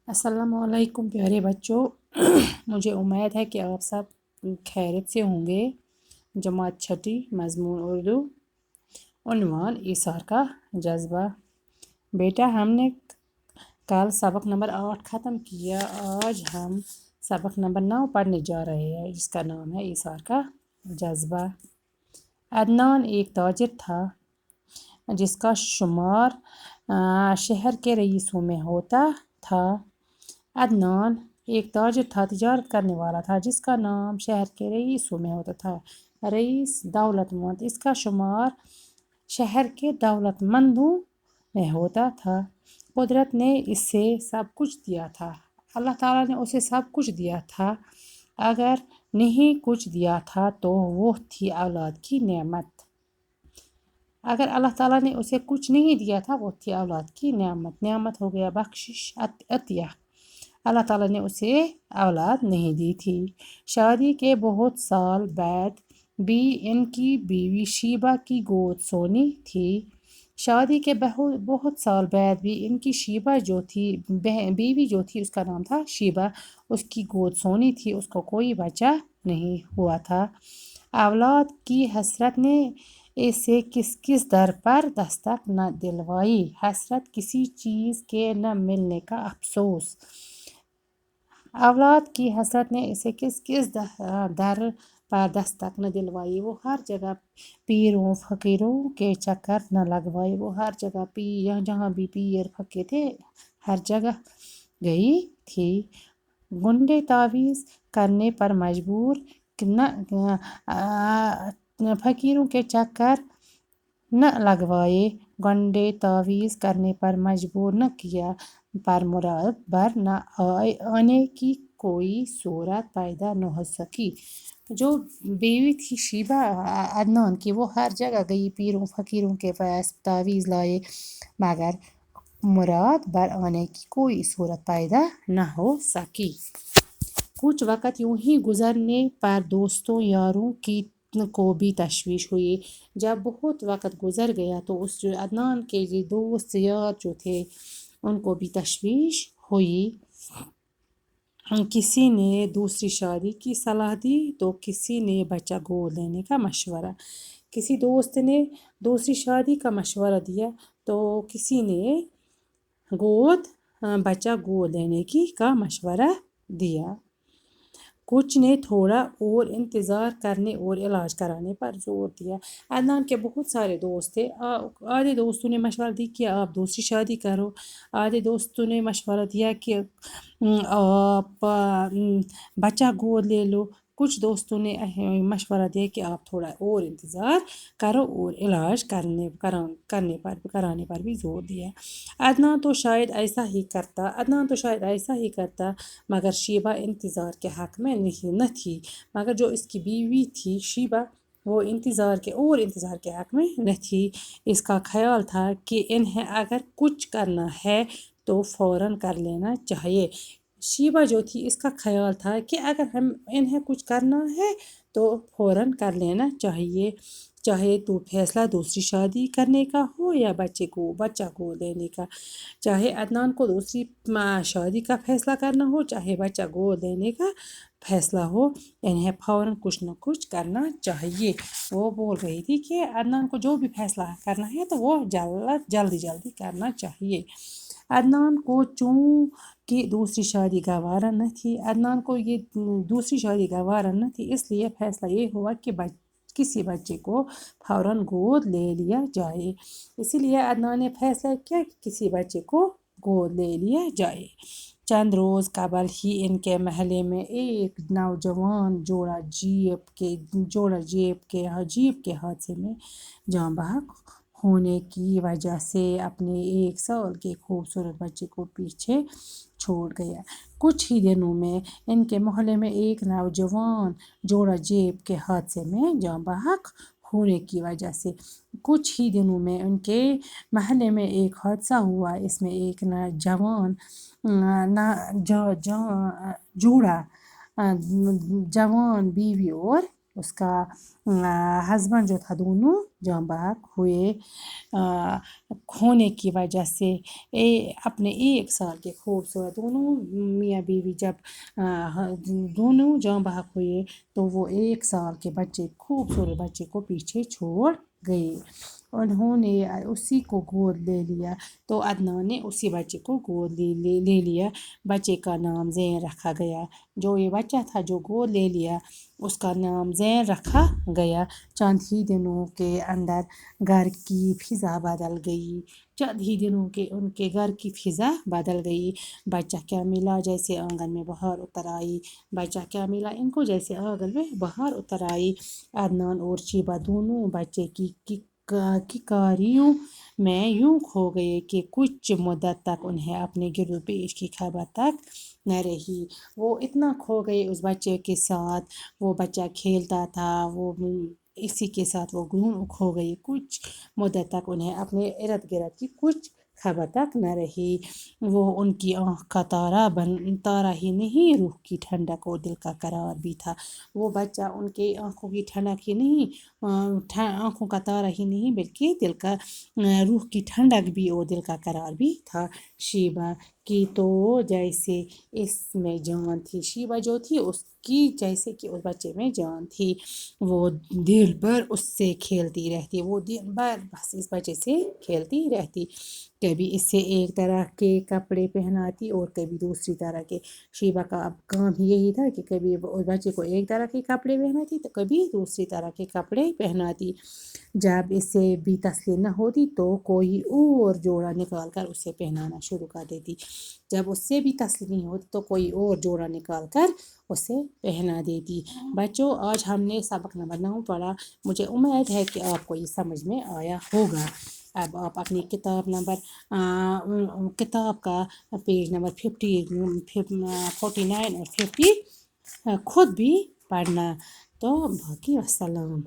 السلام علیکم پیارے بچوں مجھے امید ہے کہ آپ سب خیریت سے ہوں گے۔ جماعت چھٹی مضمون اردو عنوان ایثار کا جذبہ۔ بیٹا ہم نے کل سبق نمبر 8 ختم کیا۔ آج ہم سبق نمبر 9 پڑھنے جا رہے ہیں جس کا نام ہے ایثار کا جذبہ۔ عدنان ایک تاجر تھا جس کا شمار شہر کے رئیسوں میں ہوتا تھا۔ عدنان ایک تاجر تھا، تجارت کرنے والا تھا جس کا نام شہر کے رئیسوں میں ہوتا تھا۔ رئیس دولت مند، اس کا شمار شہر کے دولت مندوں میں ہوتا تھا۔ قدرت نے اسے سب کچھ دیا تھا۔ اللہ تعالیٰ نے اسے سب کچھ دیا تھا۔ اگر نہیں کچھ دیا تھا تو وہ تھی اولاد کی نعمت۔ اگر اللہ تعالیٰ نے اسے کچھ نہیں دیا تھا وہ تھی اولاد کی نعمت۔ نعمت ہو گیا بخشش، عطیہ۔ اللہ تعالیٰ نے اسے اولاد نہیں دی تھی۔ شادی کے بہت سال بعد بھی ان کی بیوی شیبہ کی گود سونی تھی۔ شادی کے بہت سال بعد بھی ان کی شیبہ جو تھی، بیوی جو تھی اس کا نام تھا شیبہ، اس کی گود سونی تھی، اس کو کوئی بچہ نہیں ہوا تھا۔ اولاد کی حسرت نے اسے کس در پر دستک نہ دلوائی۔ حسرت کسی چیز کے نہ ملنے کا افسوس۔ اولاد کی حسرت نے اسے کس در پر دستک نہ دلوائی۔ وہ ہر جگہ پیروں فقیروں کے چکر نہ لگوائے۔ وہ ہر جگہ جہاں بھی پیر فقیر تھے ہر جگہ گئی تھی۔ گنڈے تعویذ کرنے پر مجبور فقیروں کے چکر نہ لگوائے۔ گنڈے تعویذ کرنے پر مجبور نہ کیا، پر مراد بر نہ آنے کی کوئی صورت پیدا نہ ہو سکی۔ جو بیوی تھی شیبہ عدنان کی، وہ ہر جگہ گئی، پیروں فقیروں کے پاس تعویذ لائے، مگر مراد بر آنے کی کوئی صورت پیدا نہ ہو سکی۔ کچھ وقت یوں ہی گزرنے پر دوستوں یاروں کو بھی تشویش ہوئی۔ جب بہت وقت گزر گیا تو اس جو عدنان کے دوست یار جو تھے ان کو بھی تشویش ہوئی۔ کسی نے دوسری شادی کی صلاح دی تو کسی نے بچہ گود لینے کا مشورہ۔ کسی دوست نے دوسری شادی کا مشورہ دیا تو کسی نے بچہ گود لینے کا مشورہ دیا۔ کچھ نے تھوڑا اور انتظار کرنے اور علاج کرانے پر زور دیا۔ عدنان کے بہت سارے دوست تھے۔ آدھے دوستوں نے مشورہ دیا کہ آپ دوسری شادی کرو، آدھے دوستوں نے مشورہ دیا کہ آپ بچہ گود لے لو، کچھ دوستوں نے مشورہ دیا کہ آپ تھوڑا اور انتظار کرو اور علاج کرانے پر بھی زور دیا۔ عدنان تو شاید ایسا ہی کرتا مگر شیبہ انتظار کے حق میں نہ تھی۔ مگر جو اس کی بیوی تھی شیبہ، وہ انتظار کے حق میں نہ تھی۔ اس کا خیال تھا کہ انہیں اگر کچھ کرنا ہے تو فوراً کر لینا چاہیے۔ شیبہ جو تھی اس کا خیال تھا کہ اگر انہیں کچھ کرنا ہے تو فوراً کر لینا چاہیے، چاہے تو فیصلہ دوسری شادی کرنے کا ہو یا بچہ گود لینے کا۔ چاہے عدنان کو دوسری شادی کا فیصلہ کرنا ہو، چاہے بچہ گود لینے کا فیصلہ ہو، انہیں فوراً کچھ نہ کچھ کرنا چاہیے۔ وہ بول رہی تھی کہ عدنان کو جو بھی فیصلہ کرنا ہے تو وہ جلدی کرنا چاہیے۔ عدنان کو چونکہ دوسری شادی گوارا نہ تھی، اس لیے فیصلہ یہ ہوا کہ کسی بچے کو فوراً گود لے لیا جائے۔ اسی لیے عدنان نے فیصلہ کیا کہ کسی بچے کو گود لے لیا جائے۔ چند روز قبل ہی ان کے محلے میں ایک نوجوان جوڑا جیپ کے حادثے میں جاں بحق ہونے کی وجہ سے اپنے 1 سال کے خوبصورت بچے کو پیچھے چھوڑ گیا۔ کچھ ہی دنوں میں ان کے محلے میں ایک نوجوان جوڑا جیپ کے حادثے میں جاں بحق ہونے کی وجہ سے کچھ ہی دنوں میں ان کے محلے میں ایک حادثہ ہوا۔ اس میں ایک جوڑا، جوان بیوی اور اس کا ہسبینڈ جو تھا دونوں جاں بحق ہوئے کھونے کی وجہ سے اپنے 1 سال کے خوبصورت دونوں میاں بیوی جب دونوں جاں بحق ہوئے تو وہ 1 سال کے بچے خوبصورت بچے کو پیچھے چھوڑ گئے. انہوں نے اسی کو گود لے لیا تو عدنان نے اسی بچے کو گود لے لیا. بچے کا نام زین رکھا گیا. جو یہ بچہ تھا جو گود لے لیا اس کا نام زین رکھا گیا. چند ہی دنوں کے اندر گھر کی فضا بدل گئی. چند ہی دنوں کے ان کے گھر کی فضا بدل گئی. بچہ کیا ملا جیسے آنگن میں بہار اتر آئی. بچہ کیا ملا ان کو جیسے آنگن میں بہار اتر آئی. عدنان اور شیبہ دونوں بچے کی کاریوں میں یوں کھو گئے کہ کچھ مدت تک انہیں اپنے گرد و پیش کی خبر تک نہ رہی. وہ اتنا کھو گئے اس بچے کے ساتھ. وہ بچہ کھیلتا تھا وہ اسی کے ساتھ وہ کھو گئی. کچھ مدت تک انہیں اپنے ارد گرد کی کچھ خبر تک نہ رہی. وہ ان کی آنکھ کا تارا ہی نہیں روح کی ٹھنڈک اور دل کا قرار بھی تھا. وہ بچہ ان کے آنکھوں کی ٹھنڈک ہی نہیں آنکھوں کا تارا ہی نہیں بلکہ دل کا روح کی ٹھنڈک بھی اور دل کا قرار بھی تھا. شیبہ کی تو جیسے اس میں جان تھی. شیبہ جو تھی اس کی جیسے کہ اس بچے میں جان تھی. وہ دن بھر اس سے کھیلتی رہتی. وہ دن بھر بس اس بچے سے کھیلتی رہتی. کبھی اس سے ایک طرح کے کپڑے پہناتی اور کبھی دوسری طرح کے. شیبہ کا اب کام یہی تھا کہ کبھی اس بچے کو ایک طرح کے کپڑے پہناتی تو کبھی دوسری طرح کے کپڑے پہناتی. جب اس سے بھی تسلیم نہ ہوتی تو کوئی اور جوڑا نکال کر اسے پہنانا شروع کر دیتی. جب اس سے بھی تسلیم نہیں ہوتی تو کوئی اور جوڑا نکال کر اسے پہنا دیتی. بچوں آج ہم نے سبق نمبر 9 پڑھا. مجھے امید ہے کہ آپ کو یہ سمجھ میں آیا ہوگا. اب آپ اپنی کتاب کا پیج نمبر 49 اور 50 خود بھی پڑھنا. تو باقی السلام.